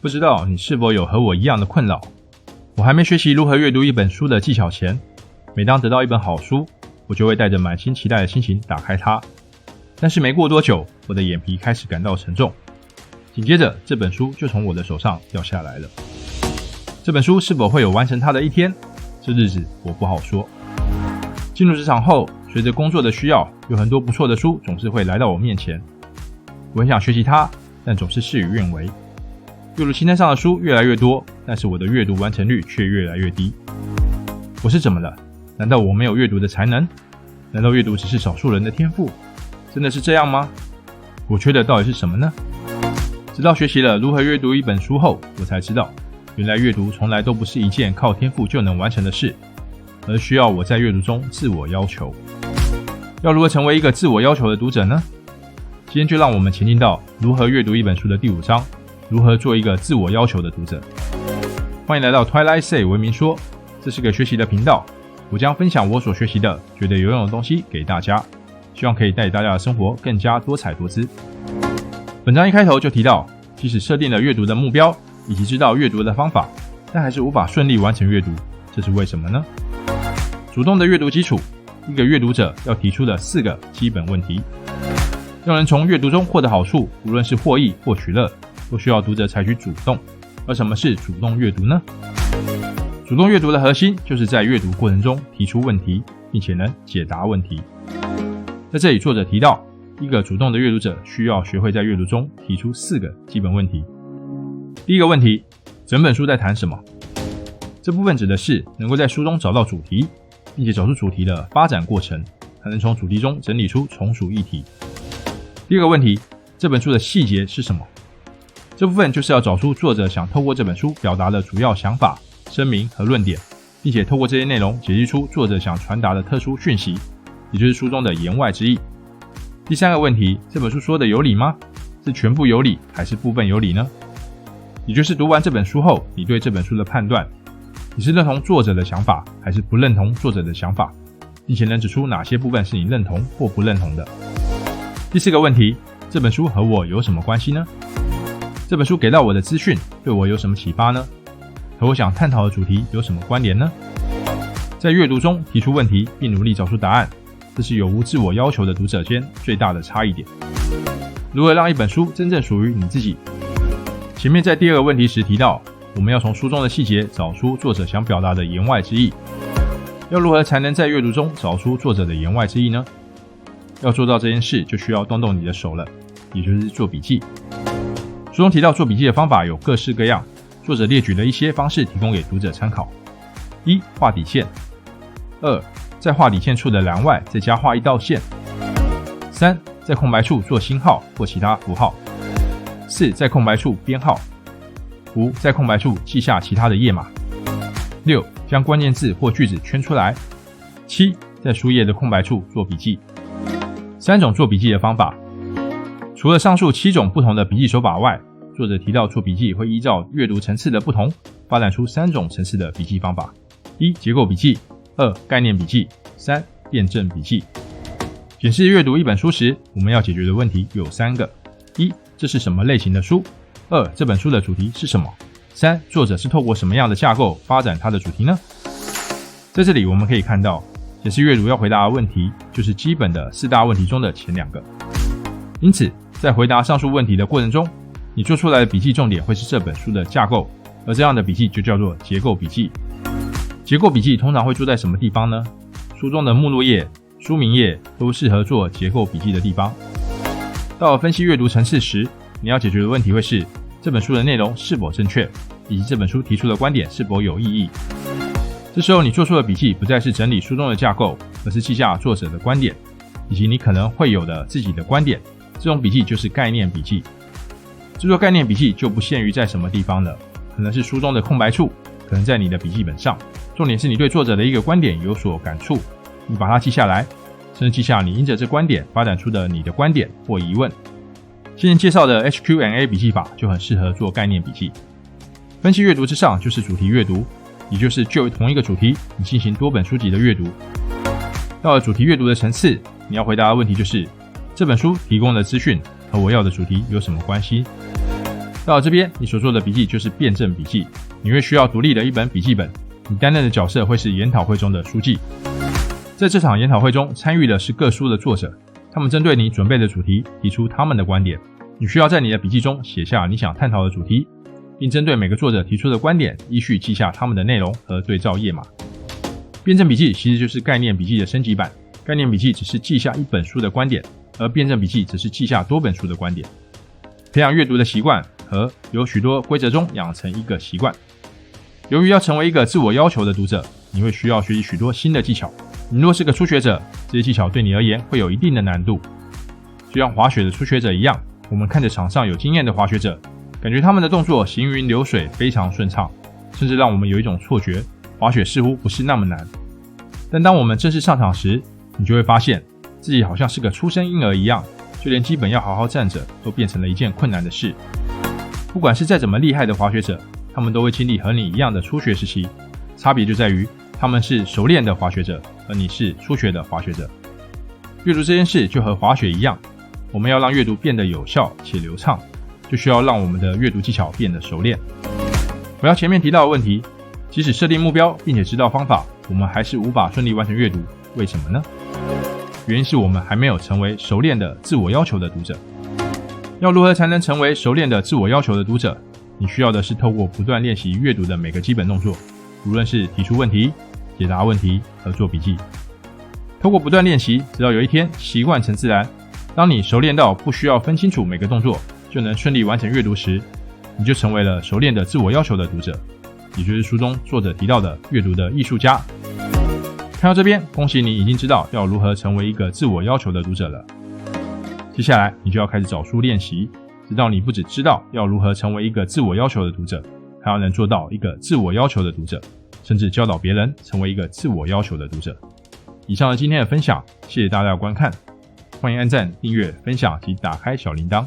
不知道你是否有和我一样的困扰？我还没学习如何阅读一本书的技巧前，每当得到一本好书，我就会带着满心期待的心情打开它。但是没过多久，我的眼皮开始感到沉重，紧接着这本书就从我的手上掉下来了。这本书是否会有完成它的一天？这日子我不好说。进入职场后，随着工作的需要，有很多不错的书总是会来到我面前。我很想学习它，但总是事与愿违。阅读清单上的书越来越多，但是我的阅读完成率却越来越低。我是怎么了？难道我没有阅读的才能？难道阅读只是少数人的天赋？真的是这样吗？我缺的到底是什么呢？直到学习了如何阅读一本书后，我才知道，原来阅读从来都不是一件靠天赋就能完成的事，而需要我在阅读中自我要求。要如何成为一个自我要求的读者呢？今天就让我们前进到如何阅读一本书的第5章，如何做一个自我要求的读者。欢迎来到 Twilight Say 文明说，这是个学习的频道，我将分享我所学习的觉得有用的东西给大家，希望可以带大家的生活更加多彩多姿。本章一开头就提到，即使设定了阅读的目标以及知道阅读的方法，但还是无法顺利完成阅读，这是为什么呢？主动的阅读基础，一个阅读者要提出的4个基本问题。让人从阅读中获得好处，无论是获益或取乐，都需要读者采取主动。而什么是主动阅读呢？主动阅读的核心就是在阅读过程中提出问题，并且能解答问题。在这里作者提到，一个主动的阅读者需要学会在阅读中提出4个基本问题。第一个问题，整本书在谈什么？这部分指的是能够在书中找到主题，并且找出主题的发展过程，才能从主题中整理出从属议题。第二个问题，这本书的细节是什么？这部分就是要找出作者想透过这本书表达的主要想法、声明和论点，并且透过这些内容解析出作者想传达的特殊讯息，也就是书中的言外之意。第三个问题，这本书说的有理吗？是全部有理还是部分有理呢？也就是读完这本书后，你对这本书的判断，你是认同作者的想法还是不认同作者的想法，并且能指出哪些部分是你认同或不认同的。第4个问题，这本书和我有什么关系呢？这本书给到我的资讯对我有什么启发呢？和我想探讨的主题有什么关联呢？在阅读中提出问题并努力找出答案，这是有无自我要求的读者间最大的差异点。如何让一本书真正属于你自己？前面在第2个问题时提到，我们要从书中的细节找出作者想表达的言外之意。要如何才能在阅读中找出作者的言外之意呢？要做到这件事，就需要动动你的手了，也就是做笔记。书中提到做笔记的方法有各式各样，作者列举了一些方式提供给读者参考。1. 画底线。2. 在画底线处的栏外再加画一道线。3. 在空白处做星号或其他符号。4. 在空白处编号。5. 在空白处记下其他的页码。6. 将关键字或句子圈出来。7. 在书页的空白处做笔记。3种做笔记的方法。除了上述7种不同的笔记手法外，作者提到做笔记会依照阅读层次的不同，发展出3种层次的笔记方法。1. 结构笔记。2. 概念笔记。3. 辩证笔记。检视阅读一本书时，我们要解决的问题有3个。1. 这是什么类型的书？ 2. 这本书的主题是什么？ 3. 作者是透过什么样的架构发展它的主题呢？在这里我们可以看到，解释阅读要回答的问题，就是基本的4大问题中的前2个。因此，在回答上述问题的过程中，你做出来的笔记重点会是这本书的架构，而这样的笔记就叫做结构笔记。结构笔记通常会做在什么地方呢？书中的目录页、书名页都适合做结构笔记的地方。到了分析阅读层次时，你要解决的问题会是这本书的内容是否正确，以及这本书提出的观点是否有意义。这时候你做出的笔记不再是整理书中的架构，而是记下作者的观点，以及你可能会有的自己的观点。这种笔记就是概念笔记。制作概念笔记就不限于在什么地方了，可能是书中的空白处，可能在你的笔记本上。重点是你对作者的一个观点有所感触，你把它记下来，甚至记下你因着这观点发展出的你的观点或疑问。先前介绍的 HQ&A 笔记法就很适合做概念笔记。分析阅读之上就是主题阅读，也就是就同一个主题，你进行多本书籍的阅读。到了主题阅读的层次，你要回答的问题就是这本书提供的资讯和我要的主题有什么关系？到了这边，你所做的笔记就是辩证笔记，你会需要独立的一本笔记本，你担任的角色会是研讨会中的书记。在这场研讨会中，参与的是各书的作者，他们针对你准备的主题提出他们的观点，你需要在你的笔记中写下你想探讨的主题，并针对每个作者提出的观点依序记下他们的内容和对照页码。辩证笔记其实就是概念笔记的升级版，概念笔记只是记下一本书的观点，而辩证笔记只是记下多本书的观点。培养阅读的习惯和由许多规则中养成一个习惯。由于要成为一个自我要求的读者，你会需要学习许多新的技巧。你若是个初学者，这些技巧对你而言会有一定的难度。就像滑雪的初学者一样，我们看着场上有经验的滑雪者，感觉他们的动作行云流水，非常顺畅，甚至让我们有一种错觉，滑雪似乎不是那么难。但当我们正式上场时，你就会发现自己好像是个出生婴儿一样，就连基本要好好站着都变成了一件困难的事。不管是再怎么厉害的滑雪者，他们都会经历和你一样的初学时期，差别就在于他们是熟练的滑雪者，而你是初学的滑雪者。阅读这件事就和滑雪一样，我们要让阅读变得有效且流畅，就需要让我们的阅读技巧变得熟练。回到前面提到的问题，即使设定目标并且知道方法，我们还是无法顺利完成阅读，为什么呢？原因是我们还没有成为熟练的自我要求的读者。要如何才能成为熟练的自我要求的读者？你需要的是透过不断练习阅读的每个基本动作，无论是提出问题、解答问题和做笔记。透过不断练习，直到有一天习惯成自然。当你熟练到不需要分清楚每个动作就能顺利完成阅读时，你就成为了熟练的自我要求的读者，也就是书中作者提到的阅读的艺术家。看到这边，恭喜你已经知道要如何成为一个自我要求的读者了。接下来你就要开始找书练习，直到你不只知道要如何成为一个自我要求的读者，还要能做到一个自我要求的读者，甚至教导别人成为一个自我要求的读者。以上是今天的分享，谢谢大家的观看，欢迎按赞、订阅、分享及打开小铃铛。